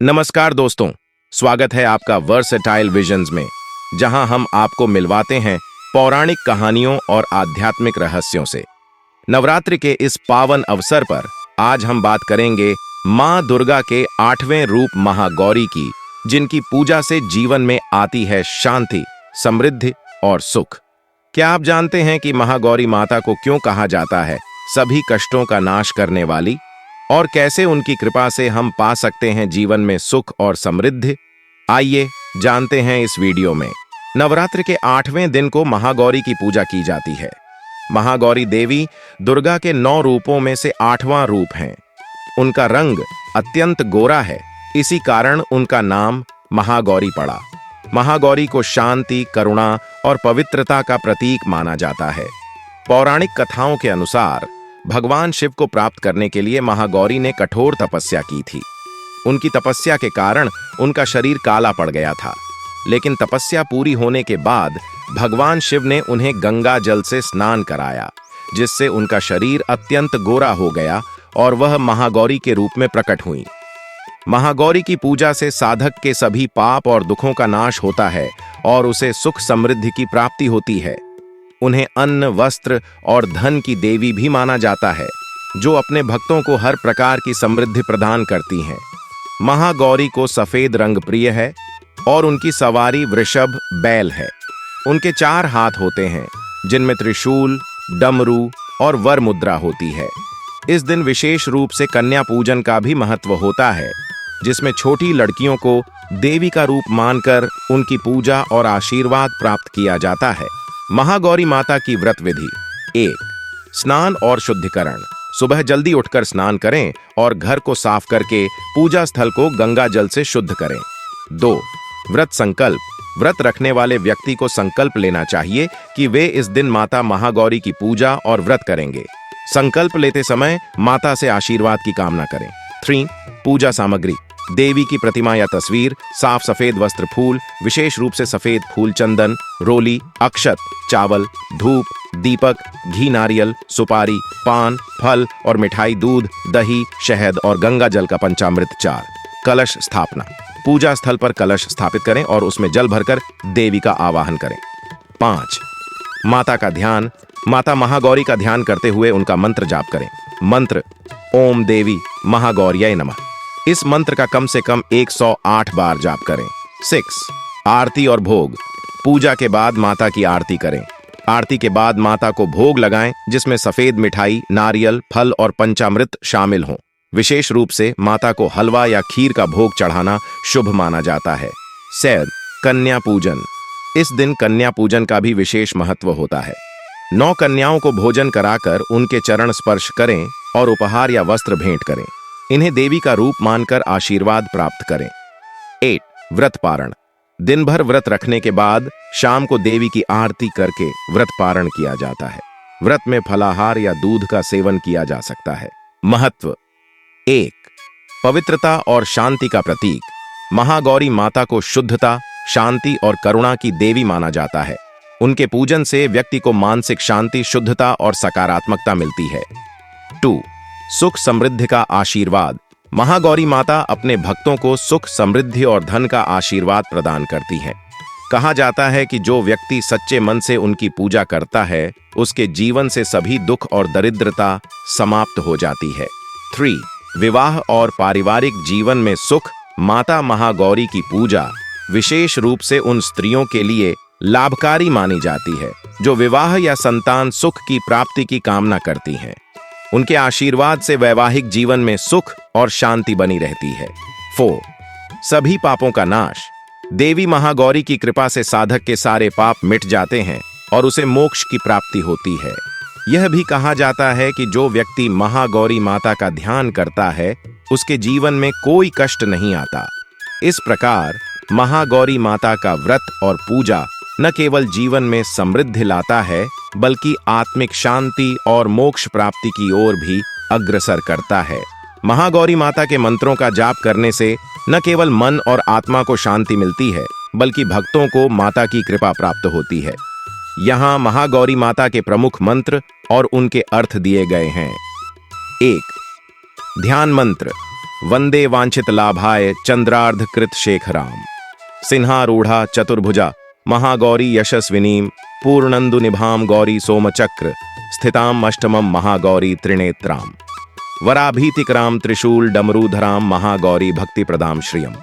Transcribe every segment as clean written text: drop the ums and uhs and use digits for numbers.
नमस्कार दोस्तों, स्वागत है आपका वर्सेटाइल विजन्स में, जहां हम आपको मिलवाते हैं पौराणिक कहानियों और आध्यात्मिक रहस्यों से। नवरात्रि के इस पावन अवसर पर आज हम बात करेंगे मां दुर्गा के 8वें रूप महागौरी की, जिनकी पूजा से जीवन में आती है शांति, समृद्धि और सुख। क्या आप जानते हैं कि महागौरी माता को क्यों कहा जाता है सभी कष्टों का नाश करने वाली, और कैसे उनकी कृपा से हम पा सकते हैं जीवन में सुख और समृद्धि? आइए जानते हैं इस वीडियो में। नवरात्र के 8वें दिन को महागौरी की पूजा की जाती है। महागौरी देवी दुर्गा के 9 रूपों में से 8वां रूप हैं। उनका रंग अत्यंत गोरा है, इसी कारण उनका नाम महागौरी पड़ा। महागौरी को शांति, करुणा और पवित्रता का प्रतीक माना जाता है। पौराणिक कथाओं के अनुसार भगवान शिव को प्राप्त करने के लिए महागौरी ने कठोर तपस्या की थी। उनकी तपस्या के कारण उनका शरीर काला पड़ गया था, लेकिन तपस्या पूरी होने के बाद भगवान शिव ने उन्हें गंगा जल से स्नान कराया, जिससे उनका शरीर अत्यंत गोरा हो गया और वह महागौरी के रूप में प्रकट हुई। महागौरी की पूजा से साधक के सभी पाप और दुखों का नाश होता है और उसे सुख समृद्धि की प्राप्ति होती है। उन्हें अन्न, वस्त्र और धन की देवी भी माना जाता है, जो अपने भक्तों को हर प्रकार की समृद्धि प्रदान करती हैं। महागौरी को सफेद रंग प्रिय है और उनकी सवारी वृषभ बैल है। उनके 4 हाथ होते हैं, जिनमें त्रिशूल, डमरू और वर मुद्रा होती है। इस दिन विशेष रूप से कन्या पूजन का भी महत्व होता है, जिसमें छोटी लड़कियों को देवी का रूप मानकर उनकी पूजा और आशीर्वाद प्राप्त किया जाता है। महागौरी माता की व्रत विधि। 1. स्नान और शुद्धिकरण। सुबह जल्दी उठकर स्नान करें और घर को साफ करके पूजा स्थल को गंगा जल से शुद्ध करें। 2. व्रत संकल्प। व्रत रखने वाले व्यक्ति को संकल्प लेना चाहिए कि वे इस दिन माता महागौरी की पूजा और व्रत करेंगे। संकल्प लेते समय माता से आशीर्वाद की कामना करें। 3. पूजा सामग्री। देवी की प्रतिमा या तस्वीर, साफ सफेद वस्त्र, फूल, विशेष रूप से सफेद फूल, चंदन, रोली, अक्षत, चावल, धूप, दीपक, घी, नारियल, सुपारी, पान, फल और मिठाई, दूध, दही, शहद और गंगा जल का पंचामृत। 4. कलश स्थापना। पूजा स्थल पर कलश स्थापित करें और उसमें जल भरकर देवी का आवाहन करें। 5. माता का ध्यान। माता महागौरी का ध्यान करते हुए उनका मंत्र जाप करें। मंत्र: ओम देवी महागौर्यै नमः। इस मंत्र का कम से कम 108 बार जाप करें। 6. आरती और भोग। पूजा के बाद माता की आरती करें। आरती के बाद माता को भोग लगाएं, जिसमें सफेद मिठाई, नारियल, फल और पंचामृत शामिल हों। विशेष रूप से माता को हलवा या खीर का भोग चढ़ाना शुभ माना जाता है। 7. कन्या पूजन। इस दिन कन्या पूजन का भी विशेष महत्व होता है। 9 कन्याओं को भोजन कराकर उनके चरण स्पर्श करें और उपहार या वस्त्र भेंट करें। इन्हें देवी का रूप मानकर आशीर्वाद प्राप्त करें। 8. व्रत पारण। दिन भर व्रत रखने के बाद शाम को देवी की आरती करके व्रत पारण किया जाता है। व्रत में फलाहार या दूध का सेवन किया जा सकता है। महत्व। 1. पवित्रता और शांति का प्रतीक। महागौरी माता को शुद्धता, शांति और करुणा की देवी माना जाता है। उनके पूजन से व्यक्ति को मानसिक शांति, शुद्धता और सकारात्मकता मिलती है। 2. सुख समृद्धि का आशीर्वाद। महागौरी माता अपने भक्तों को सुख, समृद्धि और धन का आशीर्वाद प्रदान करती हैं। कहा जाता है कि जो व्यक्ति सच्चे मन से उनकी पूजा करता है, उसके जीवन से सभी दुख और दरिद्रता समाप्त हो जाती है। 3. विवाह और पारिवारिक जीवन में सुख। माता महागौरी की पूजा विशेष रूप से उन स्त्रियों के लिए लाभकारी मानी जाती है जो विवाह या संतान सुख की प्राप्ति की कामना करती हैं। उनके आशीर्वाद से वैवाहिक जीवन में सुख और शांति बनी रहती है। 4. सभी पापों का नाश। देवी महागौरी की कृपा से साधक के सारे पाप मिट जाते हैं और उसे मोक्ष की प्राप्ति होती है। यह भी कहा जाता है कि जो व्यक्ति महागौरी माता का ध्यान करता है, उसके जीवन में कोई कष्ट नहीं आता। इस प्रकार महागौरी माता का व्रत और पूजा न केवल जीवन में समृद्धि लाता है, बल्कि आत्मिक शांति और मोक्ष प्राप्ति की ओर भी अग्रसर करता है। महागौरी माता के मंत्रों का जाप करने से न केवल मन और आत्मा को शांति मिलती है, बल्कि भक्तों को माता की कृपा प्राप्त होती है। यहाँ महागौरी माता के प्रमुख मंत्र और उनके अर्थ दिए गए हैं। 1. ध्यान मंत्र। वंदे वांछित लाभाय चंद्रार्ध कृत शेखराम। सिंहारूढ़ा चतुर्भुजा महागौरी यशस्विनीम पूर्णंदु निभाम गौरी सोमचक्र स्थिताम अष्टमम महागौरी त्रिनेत्राम। वराभीतिकराम त्रिशूल डमरूधराम महागौरी भक्ति प्रदाम श्रियम।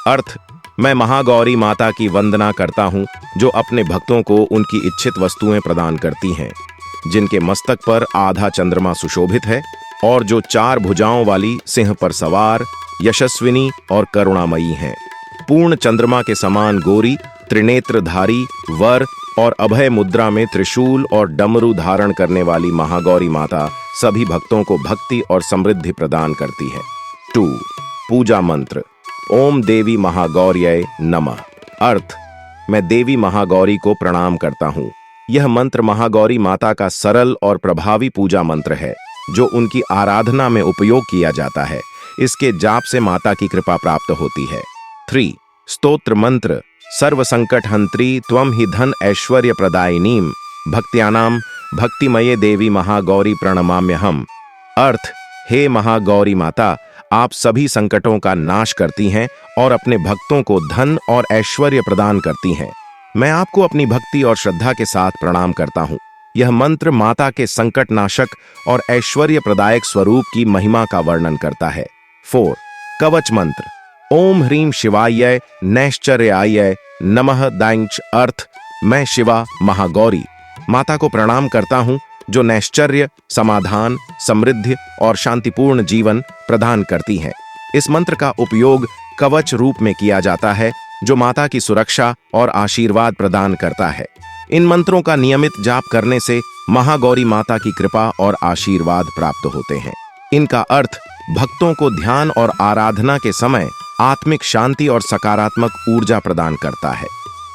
अर्थ, मैं महागौरी माता की वंदना करता हूँ जो अपने भक्तों को उनकी इच्छित वस्तुएं प्रदान करती हैं, जिनके मस्तक पर आधा चंद्रमा सुशोभित है और जो 4 भुजाओं वाली सिंह पर सवार, यशस्विनी और करुणामयी हैं। पूर्ण चंद्रमा के समान गोरी, त्रिनेत्रधारी, वर और अभय मुद्रा में त्रिशूल और डमरू धारण करने वाली महागौरी माता सभी भक्तों को भक्ति और समृद्धि प्रदान करती है। 2. पूजा मंत्र। ओम देवी महागौर्यै नमः। अर्थ, मैं देवी महागौरी को प्रणाम करता हूँ। यह मंत्र महागौरी माता का सरल और प्रभावी पूजा मंत्र है जो उनकी आराधना में उपयोग किया जाता है। इसके जाप से माता की कृपा प्राप्त होती है। 3. स्तोत्र मंत्र। सर्व संकट हंत्री त्वम ही धन ऐश्वर्य प्रदायिनीम भक्त्यानाम भक्तिमये देवी महागौरी प्रणमाम्यहम। अर्थ, हे महागौरी माता, आप सभी संकटों का नाश करती हैं और अपने भक्तों को धन और ऐश्वर्य प्रदान करती हैं। मैं आपको अपनी भक्ति और श्रद्धा के साथ प्रणाम करता हूँ। यह मंत्र माता के संकट नाशक और ऐश्वर्य प्रदायक स्वरूप की महिमा का वर्णन करता है। 4. कवच मंत्र। ओम ह्रीं शिवाय नैश्चर्याय नमः दैंच। अर्थ, मैं शिवा महागौरी माता को प्रणाम करता हूँ जो नैश्चर्य, समाधान, समृद्धि और शांतिपूर्ण जीवन प्रदान करती है। इस मंत्र का उपयोग कवच रूप में किया जाता है जो माता की सुरक्षा और आशीर्वाद प्रदान करता है। इन मंत्रों का नियमित जाप करने से महागौरी माता की कृपा और आशीर्वाद प्राप्त होते हैं। इनका अर्थ भक्तों को ध्यान और आराधना के समय आत्मिक शांति और सकारात्मक ऊर्जा प्रदान करता है।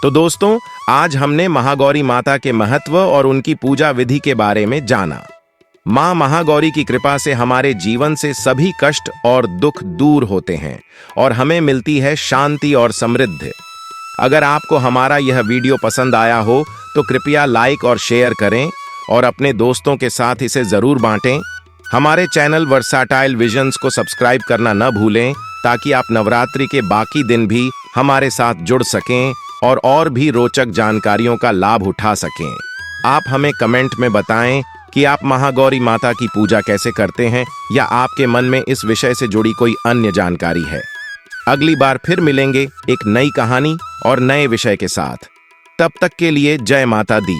तो दोस्तों, आज हमने महागौरी माता के महत्व और उनकी पूजा विधि के बारे में जाना। मां महागौरी की कृपा से हमारे जीवन से सभी कष्ट और दुख दूर होते हैं और हमें मिलती है शांति और समृद्धि। अगर आपको हमारा यह वीडियो पसंद आया हो तो कृपया लाइक और शेयर करें और अपने दोस्तों के साथ इसे जरूर बांटें। हमारे चैनल वर्सटाइल विजन्स को सब्सक्राइब करना न भूलें ताकि आप नवरात्रि के बाकी दिन भी हमारे साथ जुड़ सकें और भी रोचक जानकारियों का लाभ उठा सकें। आप हमें कमेंट में बताएं कि आप महागौरी माता की पूजा कैसे करते हैं या आपके मन में इस विषय से जुड़ी कोई अन्य जानकारी है। अगली बार फिर मिलेंगे एक नई कहानी और नए विषय के साथ। तब तक के लिए जय माता दी।